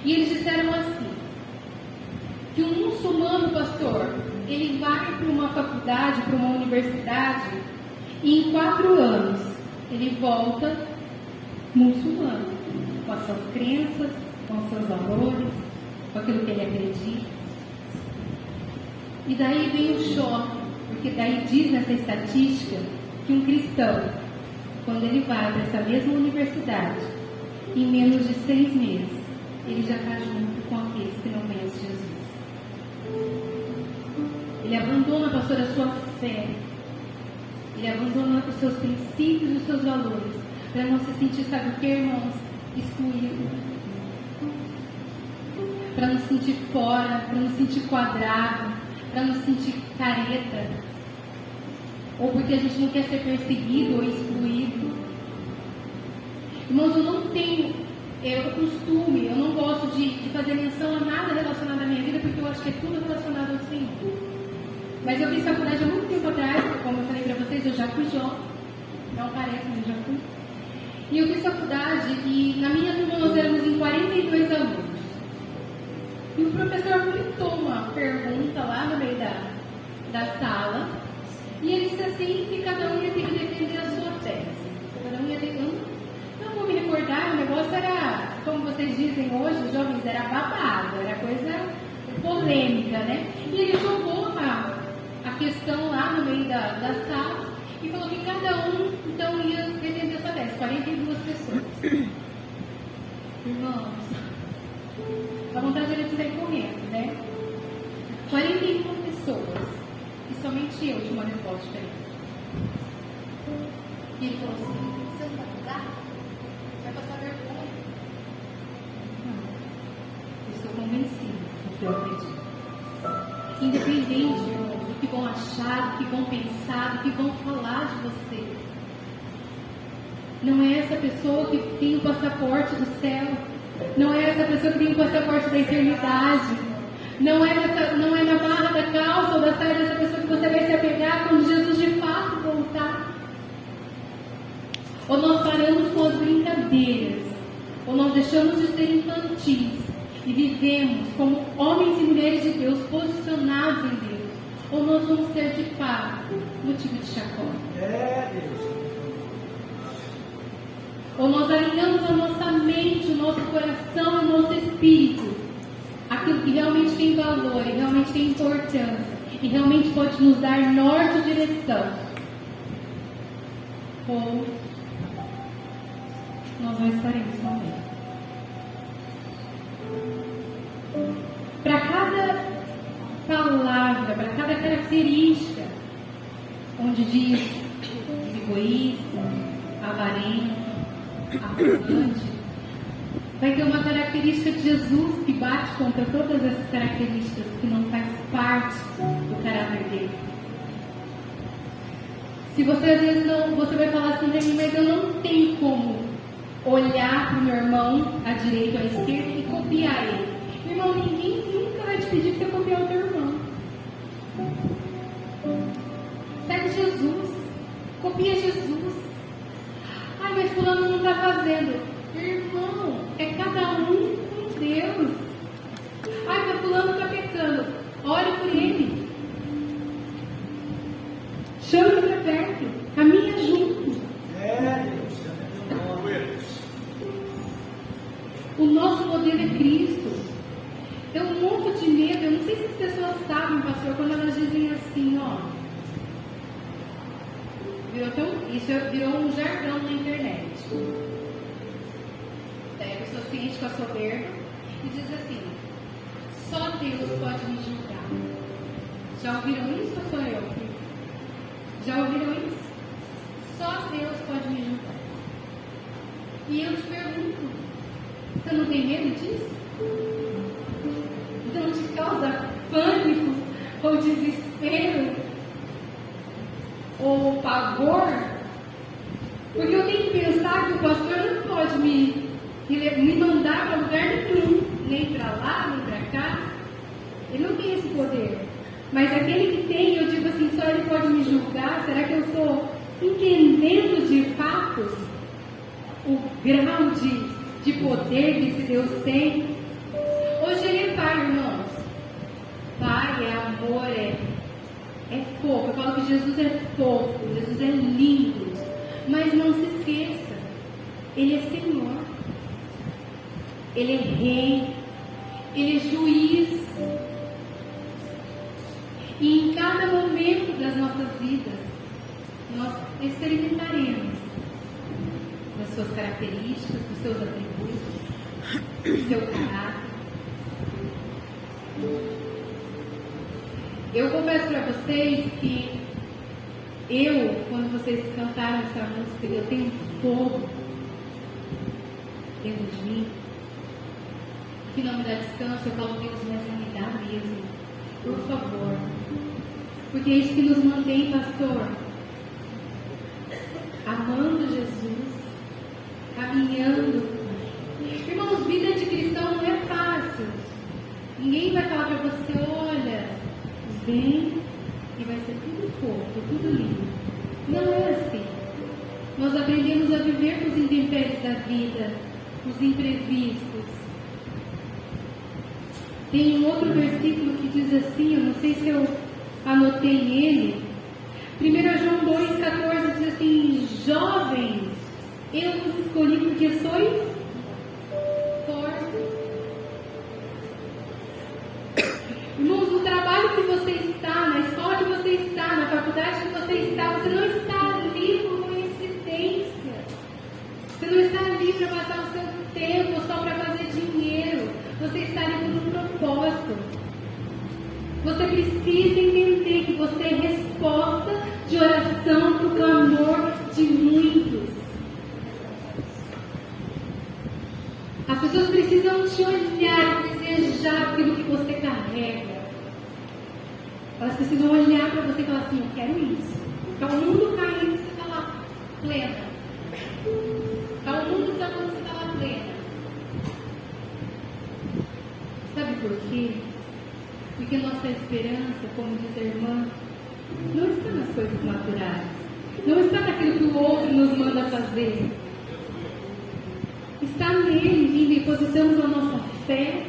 e eles disseram assim, que um muçulmano, pastor, ele vai para uma faculdade, para uma universidade, e em 4 anos ele volta muçulmano, com as suas crenças, com os seus valores, com aquilo que ele acredita. E daí vem o choque, porque daí diz nessa estatística que um cristão, quando ele vai para essa mesma universidade, em menos de 6 meses, ele já está junto com aqueles que não conhecem Jesus. Ele abandona, pastor, a sua fé. Ele abandona os seus princípios e os seus valores, para não se sentir, sabe o que, irmãos? Excluído. Para não se sentir fora, para não se sentir quadrado, para não se sentir careta. Ou porque a gente não quer ser perseguido ou excluído. Irmãos, eu não tenho costume, eu não gosto de fazer menção a nada relacionado à minha vida, porque eu acho que é tudo relacionado ao Senhor. Mas eu fiz faculdade há muito tempo atrás, como eu falei para vocês, eu já fui jovem. Não parece, mas eu já fui. E eu fiz faculdade e na minha turma nós éramos em 42 alunos. E o professor habilitou uma pergunta lá no meio da sala. E ele disse assim que cada um ia ter que defender a sua tese. Cada um ia ter que... Não vou me recordar, o negócio era, como vocês dizem hoje, os jovens, era babado, era coisa polêmica, né? E ele jogou a questão lá no meio da sala e falou que cada um, então, ia defender a sua tese. 42 pessoas. Irmãos, a vontade era de sair correndo, né? 41 pessoas. E somente eu tinha uma resposta diferente. E ele falou assim, independente, irmãos, do que vão achar, do que vão pensar, do que vão falar de você. Não é essa pessoa que tem o passaporte do céu. Não é essa pessoa que tem o passaporte da eternidade. Não é na barra da calça ou da saia dessa pessoa que você vai se apegar quando Jesus de fato voltar. Ou nós paramos com as brincadeiras, ou nós deixamos de ser infantis e vivemos como homens e mulheres de Deus posicionados em Deus. Ou nós vamos ser de fato motivo de chacota. Ou nós alinhamos a nossa mente, o nosso coração, o nosso espírito, aquilo que realmente tem valor, e realmente tem importância, e realmente pode nos dar norte e direção. Ou nós não estaremos também. Para cada palavra, para cada característica, onde diz egoísta, avarento, arrogante, vai ter uma característica de Jesus que bate contra todas essas características que não faz parte do caráter dele. Se você às vezes não, você vai falar assim para mim, mas eu não tenho como olhar para o meu irmão à direita ou à esquerda e copiar ele. Irmão, ninguém nunca vai te pedir para você copiar o teu irmão. Segue Jesus, copia Jesus. Ai, mas fulano não está fazendo. Irmão, é cada um com Deus. Ai, mas fulano está pecando. Ore por ele. Chame para perto. Caminha junto. O nosso modelo é Cristo. Eu morro de medo. Eu não sei se as pessoas sabem, pastor, quando elas dizem assim, ó. Isso virou um jargão na internet. A pessoa se enche com a soberba e diz assim: só Deus pode me julgar. Já ouviram isso ou sou eu? Já ouviram isso? Só Deus pode me julgar. E eu te pergunto: você não tem medo disso? Não te causa pânico ou desespero ou pavor? Porque eu tenho que pensar que o pastor não pode me mandar para lugar nenhum, nem para lá, nem para cá. Ele não tem esse poder. Mas aquele que tem, eu digo assim, só ele pode me julgar. Será que eu estou entendendo de fato o grau de poder que esse Deus tem? Hoje ele é pai, irmãos. Pai é amor, é fofo. Eu falo que Jesus é fofo, Jesus é lindo. Mas não se esqueça, ele é Senhor, ele é Rei, ele é Juiz. E em cada momento das nossas vidas, nós experimentaremos das suas características, dos seus atributos, do seu caráter. Eu confesso para vocês que quando vocês cantaram essa música, eu tenho fogo dentro de mim, que não me dá descanso. Eu falo, Deus, mas não me dá mesmo, por favor, porque é isso que nos mantém, pastor, amando Jesus, caminhando. Irmãos, vida de cristão não é fácil. Ninguém vai falar para você: olha, vem e vai ser tudo fofo, tudo lindo. Não é assim. Nós aprendemos a viver com os intempéries da vida, os imprevistos. Tem um outro versículo que diz assim, eu não sei se eu anotei ele. 1 João 2,14 diz assim: jovens, eu vos escolhi porque sois fortes. Irmãos, no trabalho que você está, na escola que você está, na faculdade que você não está ali por coincidência. Você não está ali para passar o seu tempo só para fazer dinheiro. Você está ali por um propósito. Você precisa entender que você é resposta de oração para o clamor de muitos. As pessoas precisam te olhar e desejar aquilo que você carrega. Elas precisam olhar para você e falar assim, eu quero isso. Está o mundo caindo, você está lá plena. Está o mundo desabando, você está lá plena. Sabe por quê? Porque nossa esperança, como diz a irmã, não está nas coisas naturais. Não está naquilo que o outro nos manda fazer. Está nele e depositamos a nossa fé,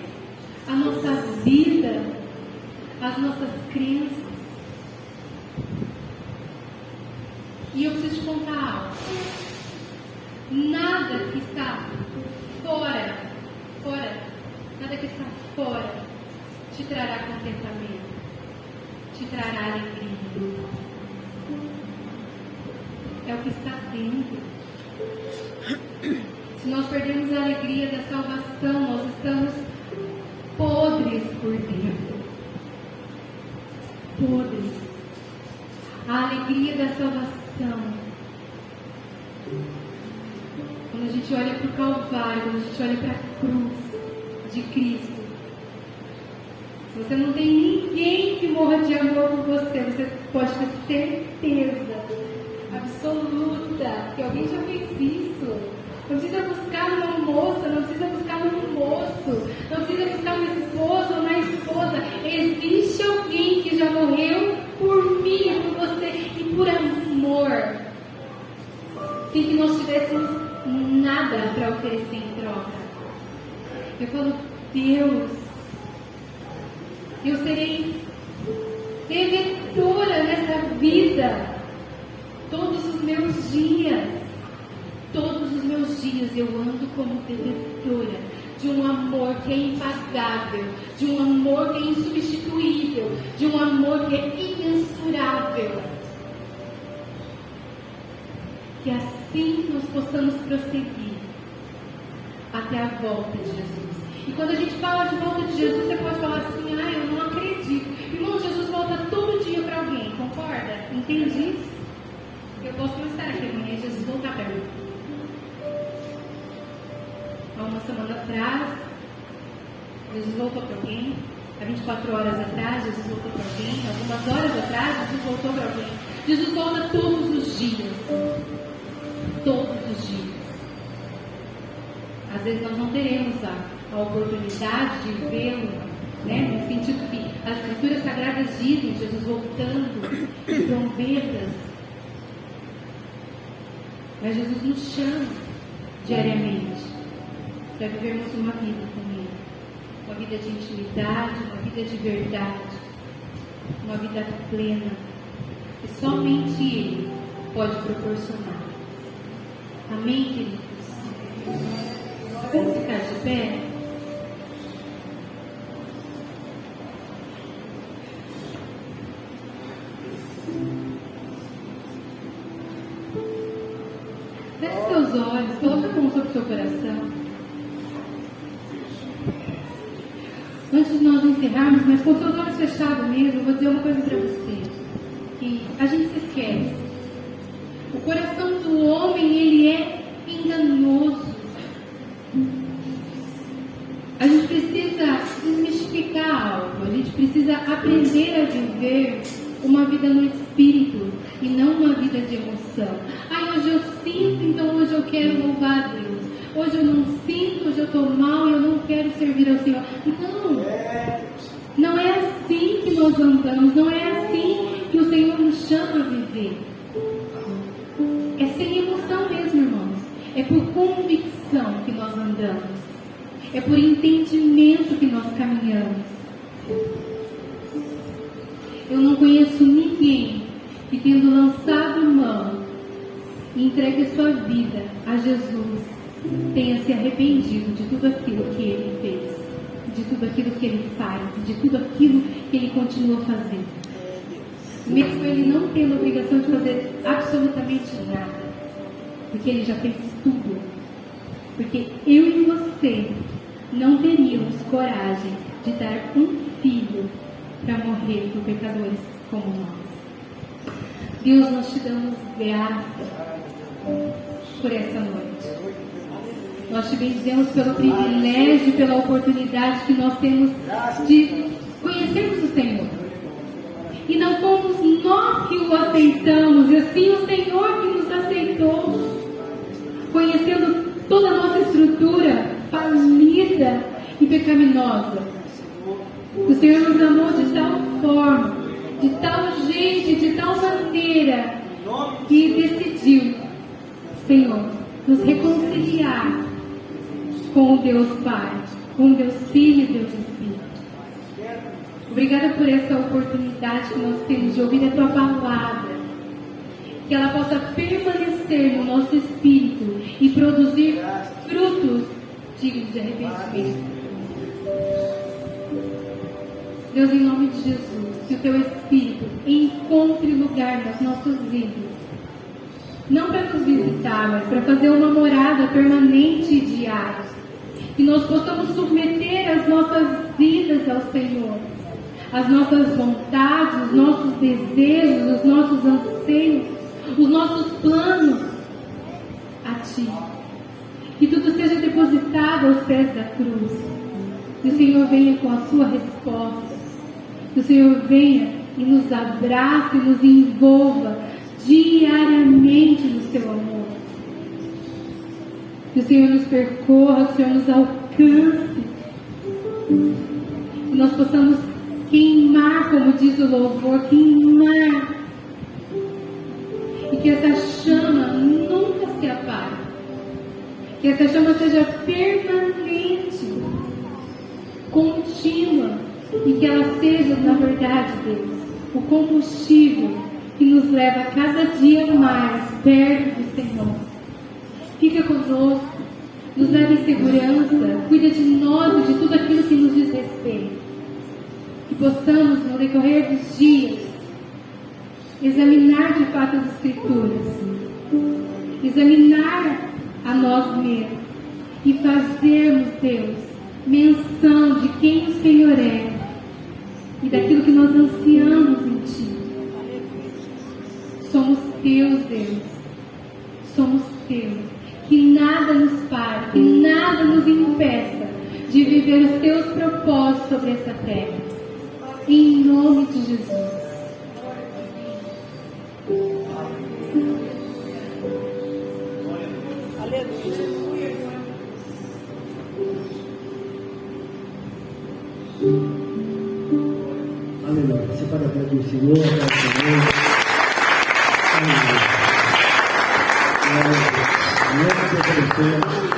a nossa vida, as nossas crenças. E eu preciso te contar algo. Nada que está fora, nada que está fora te trará contentamento, te trará alegria. É o que está dentro. Se nós perdemos a alegria da salvação, nós estamos podres por dentro. Podres. A alegria da salvação. Quando a gente olha para o Calvário, quando a gente olha para a cruz de Cristo. Se você não tem ninguém que morra de amor por você, você pode ter certeza absoluta que alguém já fez isso. Não precisa buscar uma moça, não precisa buscar um moço, não precisa buscar um esposo ou uma esposa. Existe alguém que já morreu por mim, por você e por amor. Sem que nós tivéssemos nada para oferecer em troca. Eu falo, Deus, eu serei devedora nessa vida. Todos os meus dias eu ando como devedora de um amor que é impagável, de um amor que é insubstituível, de um amor que é imensurável. Que assim nós possamos prosseguir até a volta de Jesus. E quando a gente fala de volta de Jesus, você pode falar assim, eu não acredito. Irmão, Jesus volta todo dia para alguém, concorda? Entende isso? Eu posso não estar aqui amanhã e Jesus voltar para mim. Há uma semana atrás, Jesus voltou para alguém. Há 24 horas atrás, Jesus voltou para alguém. Algumas horas atrás, Jesus voltou para alguém. Jesus volta todos os dias. Todos os dias. Às vezes nós não teremos a oportunidade de vê-lo, né? No sentido que as Escrituras Sagradas dizem, Jesus voltando, trombetas. Mas Jesus nos chama diariamente para vivermos uma vida com Ele. Uma vida de intimidade, uma vida de verdade, uma vida plena. E somente Ele pode proporcionar. Amém, queridos? Vamos ficar de pé? Feche seus olhos, coloque a mão sobre o seu coração. Antes de nós encerrarmos, mas com seus olhos fechados mesmo, eu vou dizer uma coisa para você. Que a gente se esquece. O coração do homem, ele é enganoso. A gente precisa desmistificar algo. A gente precisa aprender a viver uma vida no espírito e não uma vida de emoção. Hoje eu sinto, então hoje eu quero louvar a Deus. Hoje eu não sinto, hoje eu estou mal e eu não quero servir ao Senhor. Não é assim que nós andamos, não é assim que o Senhor nos chama a viver. É sem emoção mesmo, irmãos. É por convicção que nós andamos. É por entendimento que nós caminhamos. Eu não conheço ninguém que, tendo lançado mão e entregue a sua vida a Jesus, tenha se arrependido de tudo aquilo que Ele fez, de tudo aquilo que Ele faz, de tudo aquilo que Ele continua fazendo. Mesmo Ele não tendo a obrigação de fazer absolutamente nada, porque Ele já fez tudo. Porque eu e você não teríamos coragem de dar um filho para morrer por pecadores como nós. Deus, nós te damos graça por essa noite. Nós te bendizemos pelo privilégio, pela oportunidade que nós temos de conhecermos o Senhor. não fomos nós que o aceitamos, e assim o Senhor que nos aceitou, conhecendo toda a nossa estrutura falida e pecaminosa. O Senhor nos amou de tal forma, de tal jeito, de tal maneira, que decidiu, Senhor, nos reconciliar com o Deus Pai, com o Deus Filho e Deus Espírito. Obrigada por essa oportunidade que nós temos de ouvir a Tua palavra, que ela possa permanecer no nosso espírito e produzir frutos dignos de arrependimento. Deus, em nome de Jesus, que o Teu Espírito encontre lugar nas nossas vidas, não para nos visitar, mas para fazer uma morada permanente e diária, que nós possamos submeter as nossas vidas ao Senhor, as nossas vontades, os nossos desejos, os nossos anseios, os nossos planos a Ti. Que tudo seja depositado aos pés da cruz. Que o Senhor venha com a sua resposta. Que o Senhor venha e nos abrace e nos envolva diariamente no Seu amor. Que o Senhor nos percorra, que o Senhor nos alcance. Que nós possamos queimar, como diz o louvor, queimar. E que essa chama nunca se apague. Que essa chama seja permanente, contínua, e que ela seja, na verdade, Deus, o combustível que nos leva cada dia mais perto do Senhor. Fica conosco, nos leva em segurança, cuida de nós e de tudo aquilo que nos diz respeito. Que possamos, no decorrer dos dias, examinar de fato as Escrituras, examinar a nós mesmos e fazermos, Deus, menção de quem o Senhor é e daquilo que nós ansiamos em Ti. Somos Teus, Deus, somos Teus. Que nada nos pare, que nada nos impeça de viver os Teus propósitos sobre essa terra. Em nome de Jesus. Aleluia. Você pode aplaudir o Senhor, aplaudir o Senhor. Aleluia. Glória a Deus.